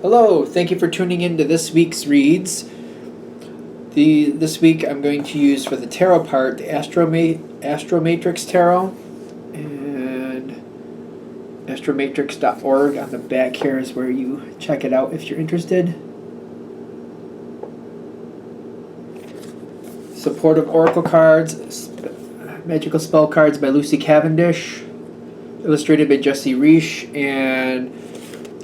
Hello, thank you for tuning in to this week's reads. This week I'm going to use for the tarot part the Astromatrix Tarot, and astromatrix.org on the back here is where you check it out if you're interested. Supportive Oracle cards, Magical Spell cards by Lucy Cavendish, illustrated by Jesse Reish, and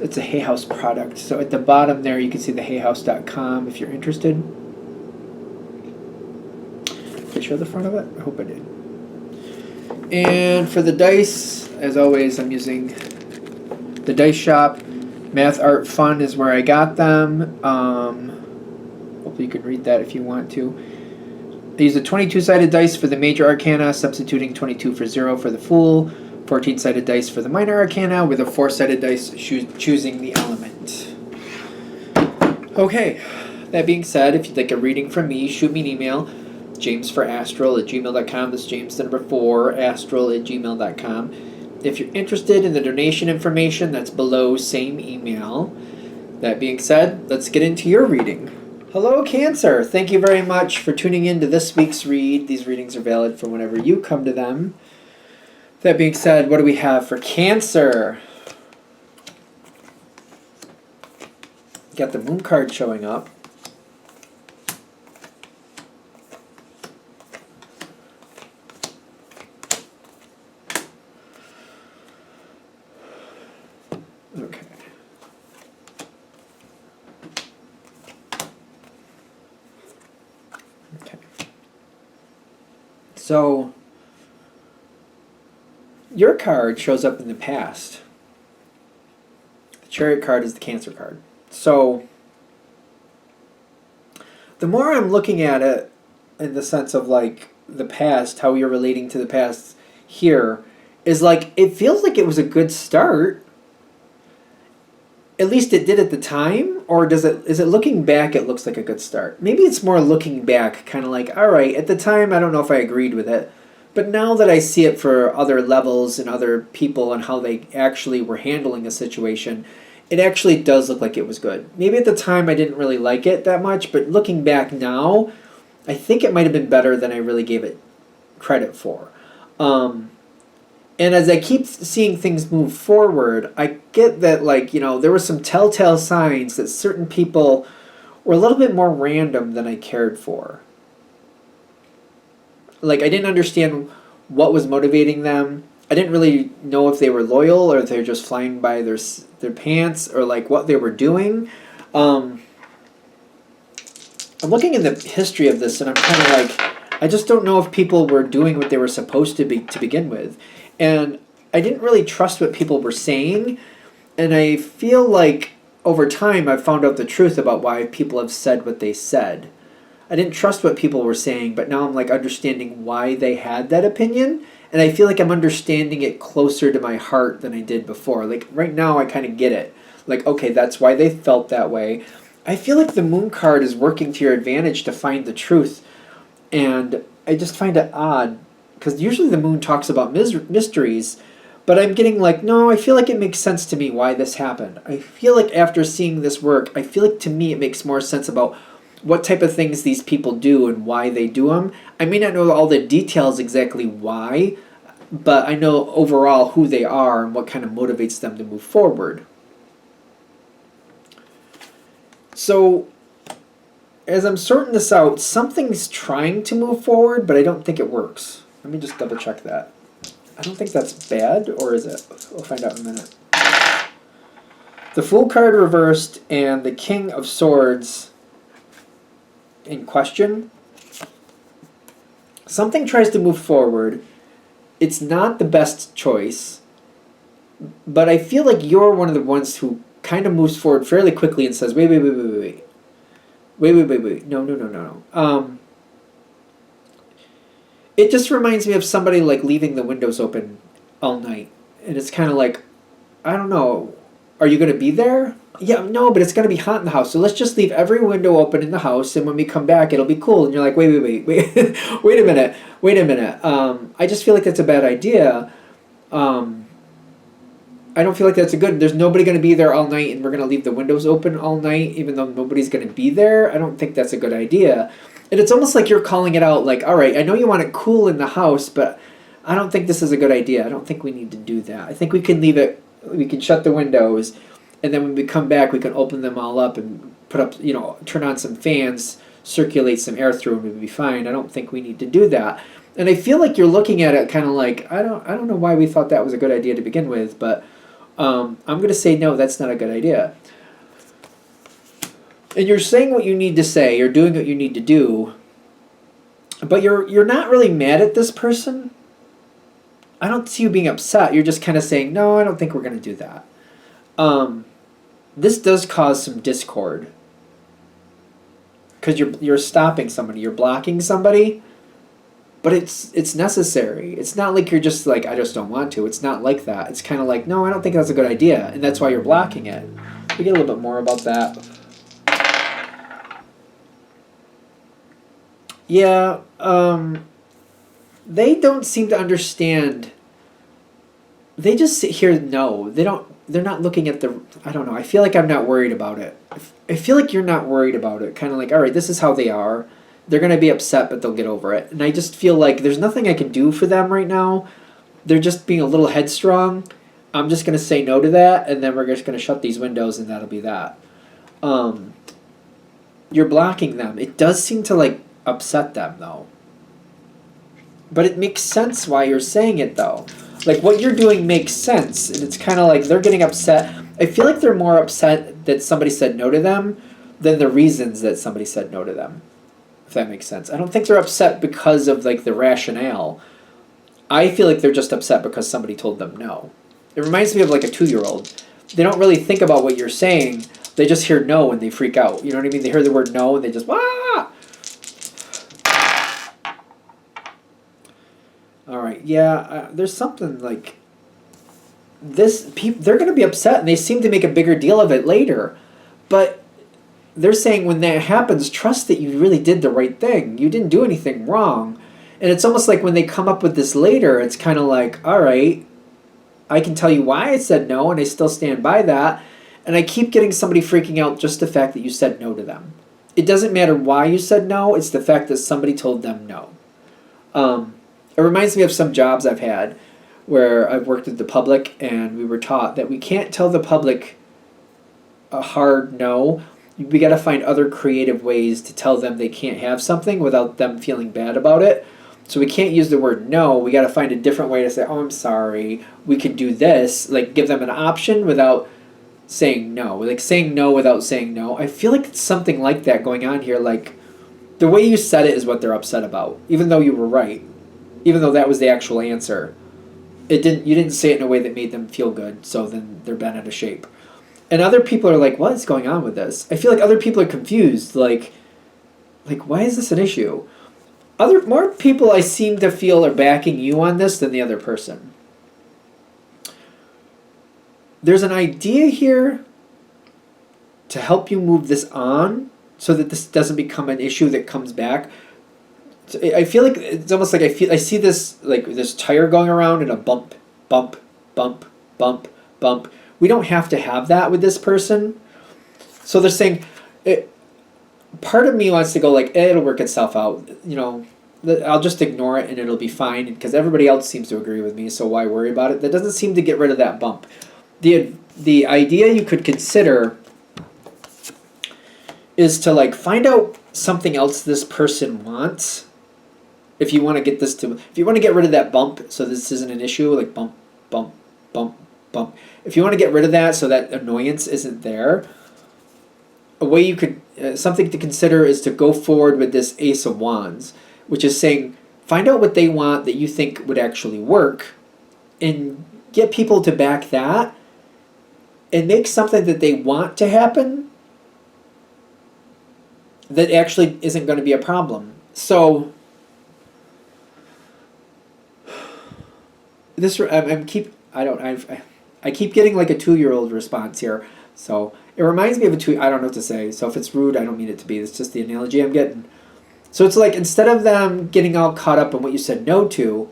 it's a Hay House product. So at the bottom there you can see the hayhouse.com if you're interested. Did I show the front of it? I hope I did. And for the dice, as always, I'm using the Dice Shop. Math Art Fun is where I got them. Hopefully you can read that if you want to. I use a 22-sided dice for the Major Arcana, substituting 22 for 0 for the Fool. 14-sided dice for the Minor Arcana, with a 4-sided dice choosing the element. Okay, that being said, if you'd like a reading from me, shoot me an email, jamesforastral@gmail.com. That's James the number 4, astral@gmail.com. If you're interested in the donation information, that's below, same email. That being said, let's get into your reading. Hello, Cancer. Thank you very much for tuning in to this week's read. These readings are valid for whenever you come to them. That being said, what do we have for Cancer? Got the Moon card showing up. Okay. Okay. So your card shows up in the past. The Chariot card is the Cancer card. So the more I'm looking at it in the sense of like the past, how you're relating to the past here, is like it feels like it was a good start. At least it did at the time, or is it looking back it looks like a good start? Maybe it's more looking back, kind of like, all right, at the time I don't know if I agreed with it. But now that I see it for other levels and other people and how they actually were handling a situation, it actually does look like it was good. Maybe at the time I didn't really like it that much, but looking back now, I think it might have been better than I really gave it credit for. And as I keep seeing things move forward, I get that, like, there were some telltale signs that certain people were a little bit more random than I cared for. Like, I didn't understand what was motivating them. I didn't really know if they were loyal or if they were just flying by their pants, or like what they were doing. I'm looking in the history of this, and I'm kind of like, I just don't know if people were doing what they were supposed to be to begin with. And I didn't really trust what people were saying, and I feel like over time I've found out the truth about why people have said what they said. I didn't trust what people were saying, but now I'm like understanding why they had that opinion, and I feel like I'm understanding it closer to my heart than I did before. Like right now I kind of get it. Like, okay, that's why they felt that way. I feel like the Moon card is working to your advantage to find the truth, and I just find it odd, because usually the Moon talks about mysteries, but I'm getting like, no, I feel like it makes sense to me why this happened. I feel like after seeing this work, I feel like to me it makes more sense about what type of things these people do and why they do them. I may not know all the details exactly why, but I know overall who they are and what kind of motivates them to move forward. So, as I'm sorting this out, something's trying to move forward, but I don't think it works. Let me just double check that. I don't think that's bad, or is it? We'll find out in a minute. The Fool card reversed and the King of Swords in question. Something tries to move forward. It's not the best choice, but I feel like you're one of the ones who kind of moves forward fairly quickly and says, wait. No. It just reminds me of somebody like leaving the windows open all night. And it's kind of like, I don't know, are you going to be there? Yeah, no, but it's going to be hot in the house. So let's just leave every window open in the house, and when we come back, it'll be cool. And you're like, wait. Wait a minute. I just feel like that's a bad idea. I don't feel like that's a good. There's nobody going to be there all night, and we're going to leave the windows open all night, even though nobody's going to be there. I don't think that's a good idea. And it's almost like you're calling it out, like, all right, I know you want it cool in the house, but I don't think this is a good idea. I don't think we need to do that. I think we can leave it. We can shut the windows, and then when we come back, we can open them all up and put up, turn on some fans, circulate some air through, and we'll be fine. I don't think we need to do that. And I feel like you're looking at it kind of like, I don't know why we thought that was a good idea to begin with, but I'm going to say no, that's not a good idea. And you're saying what you need to say, you're doing what you need to do, but you're not really mad at this person. I don't see you being upset. You're just kind of saying, no, I don't think we're going to do that. This does cause some discord. Because you're stopping somebody, you're blocking somebody, but it's necessary. It's not like you're just like, I just don't want to. It's not like that. It's kind of like, no, I don't think that's a good idea, and that's why you're blocking it. We get a little bit more about that. Yeah, they don't seem to understand. They just sit here, no. They're not looking at the, I don't know. I feel like I'm not worried about it. I feel like you're not worried about it. Kind of like, all right, this is how they are. They're going to be upset, but they'll get over it. And I just feel like there's nothing I can do for them right now. They're just being a little headstrong. I'm just going to say no to that, and then we're just going to shut these windows, and that'll be that. You're blocking them. It does seem to, like, upset them, though. But it makes sense why you're saying it, though. Like, what you're doing makes sense, and it's kind of like they're getting upset. I feel like they're more upset that somebody said no to them than the reasons that somebody said no to them, if that makes sense. I don't think they're upset because of, like, the rationale. I feel like they're just upset because somebody told them no. It reminds me of, like, a 2-year-old. They don't really think about what you're saying. They just hear no and they freak out. You know what I mean? They hear the word no and they just, ah! All right, yeah, there's something like this. They're going to be upset, and they seem to make a bigger deal of it later. But they're saying when that happens, trust that you really did the right thing. You didn't do anything wrong. And it's almost like when they come up with this later, it's kind of like, all right, I can tell you why I said no, and I still stand by that. And I keep getting somebody freaking out just the fact that you said no to them. It doesn't matter why you said no. It's the fact that somebody told them no. It reminds me of some jobs I've had where I've worked with the public, and we were taught that we can't tell the public a hard no. We got to find other creative ways to tell them they can't have something without them feeling bad about it. So we can't use the word no. We got to find a different way to say, oh, I'm sorry, we could do this. Like, give them an option without saying no. Like, saying no without saying no. I feel like it's something like that going on here. Like, the way you said it is what they're upset about, even though you were right. Even though that was the actual answer, you didn't say it in a way that made them feel good, so then they're bent out of shape. And other people are like, what is going on with this? I feel like other people are confused, like why is this an issue? More people I seem to feel are backing you on this than the other person. There's an idea here to help you move this on so that this doesn't become an issue that comes back. I feel like it's almost like I see this, like, this tire going around and a bump, bump, bump, bump, bump. We don't have to have that with this person. So they're saying, part of me wants to go like, it'll work itself out. I'll just ignore it and it'll be fine because everybody else seems to agree with me, so why worry about it? That doesn't seem to get rid of that bump. The idea you could consider is to, like, find out something else this person wants. If you want to get rid of that bump, so this isn't an issue, like bump, bump, bump, bump. If you want to get rid of that so that annoyance isn't there, a way you could, something to consider is to go forward with this Ace of Wands, which is saying, find out what they want that you think would actually work, and get people to back that, and make something that they want to happen that actually isn't going to be a problem. So I keep getting like a 2-year-old response here. So it reminds me of I don't know what to say. So if it's rude, I don't mean it to be. It's just the analogy I'm getting. So it's like, instead of them getting all caught up in what you said no to,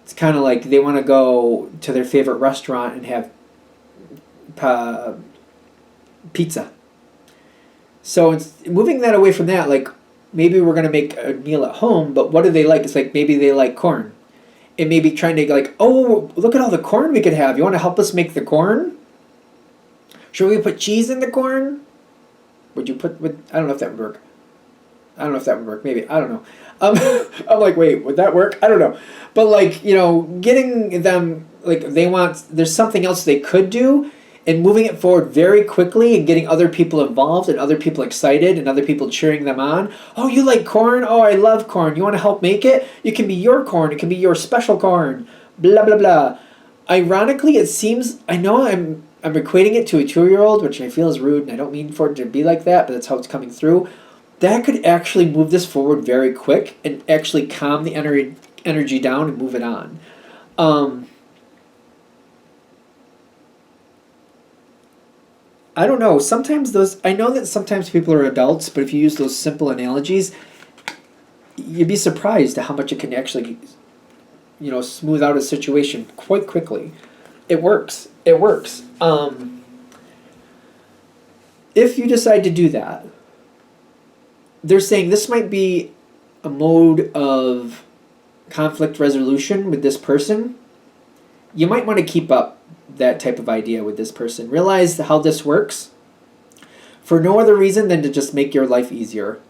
It's kind of like they want to go to their favorite restaurant and have pizza. So it's moving that away from that, like maybe we're gonna make a meal at home, but what do they like? It's like maybe they like corn, and maybe trying to like, oh, look at all the corn we could have. You want to help us make the corn? Should we put cheese in the corn? Would you put? I don't know if that would work. I don't know if that would work. Maybe, I don't know. I'm like, wait, would that work? I don't know. But like, getting them, like, there's something else they could do, and moving it forward very quickly and getting other people involved and other people excited and other people cheering them on. Oh, you like corn? Oh, I love corn. You want to help make it? It can be your corn. It can be your special corn. Blah, blah, blah. Ironically, it seems, I know I'm equating it to a 2-year-old, which I feel is rude, and I don't mean for it to be like that, but that's how it's coming through. That could actually move this forward very quick and actually calm the energy down and move it on. I don't know. Sometimes I know that sometimes people are adults, but if you use those simple analogies, you'd be surprised at how much it can actually, smooth out a situation quite quickly. It works. It works. If you decide to do that, they're saying this might be a mode of conflict resolution with this person. You might want to keep up that type of idea with this person. Realize how this works for no other reason than to just make your life easier.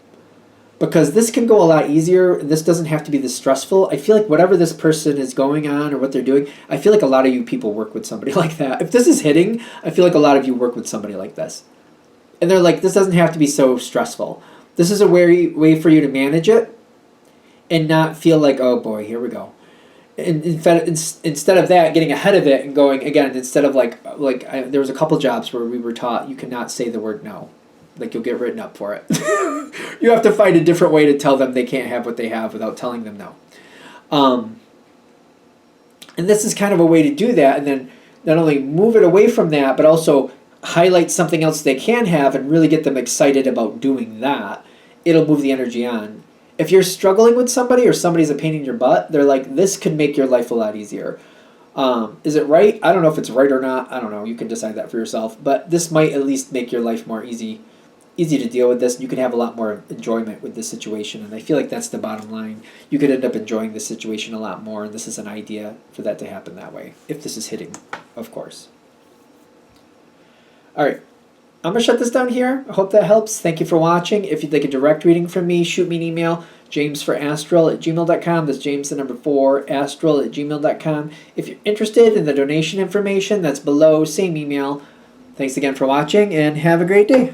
Because this can go a lot easier, and this doesn't have to be this stressful. I feel like whatever this person is going on or what they're doing, I feel like a lot of you people work with somebody like that. If this is hitting, I feel like a lot of you work with somebody like this. And they're like, this doesn't have to be so stressful. This is a way for you to manage it and not feel like, oh boy, here we go. And instead of that, getting ahead of it and going, again, instead of there was a couple jobs where we were taught you cannot say the word no. Like, you'll get written up for it. You have to find a different way to tell them they can't have what they have without telling them no. And this is kind of a way to do that, and then not only move it away from that, but also highlight something else they can have and really get them excited about doing that. It'll move the energy on. If you're struggling with somebody or somebody's a pain in your butt, they're like, this could make your life a lot easier. Is it right? I don't know if it's right or not. I don't know. You can decide that for yourself. But this might at least make your life more easy to deal with this. You can have a lot more enjoyment with this situation. And I feel like that's the bottom line. You could end up enjoying this situation a lot more. And this is an idea for that to happen that way. If this is hitting, of course. All right. I'm going to shut this down here. I hope that helps. Thank you for watching. If you'd like a direct reading from me, shoot me an email, jamesforastral@gmail.com. That's James, the number 4, astral@gmail.com. If you're interested in the donation information, that's below, same email. Thanks again for watching, and have a great day.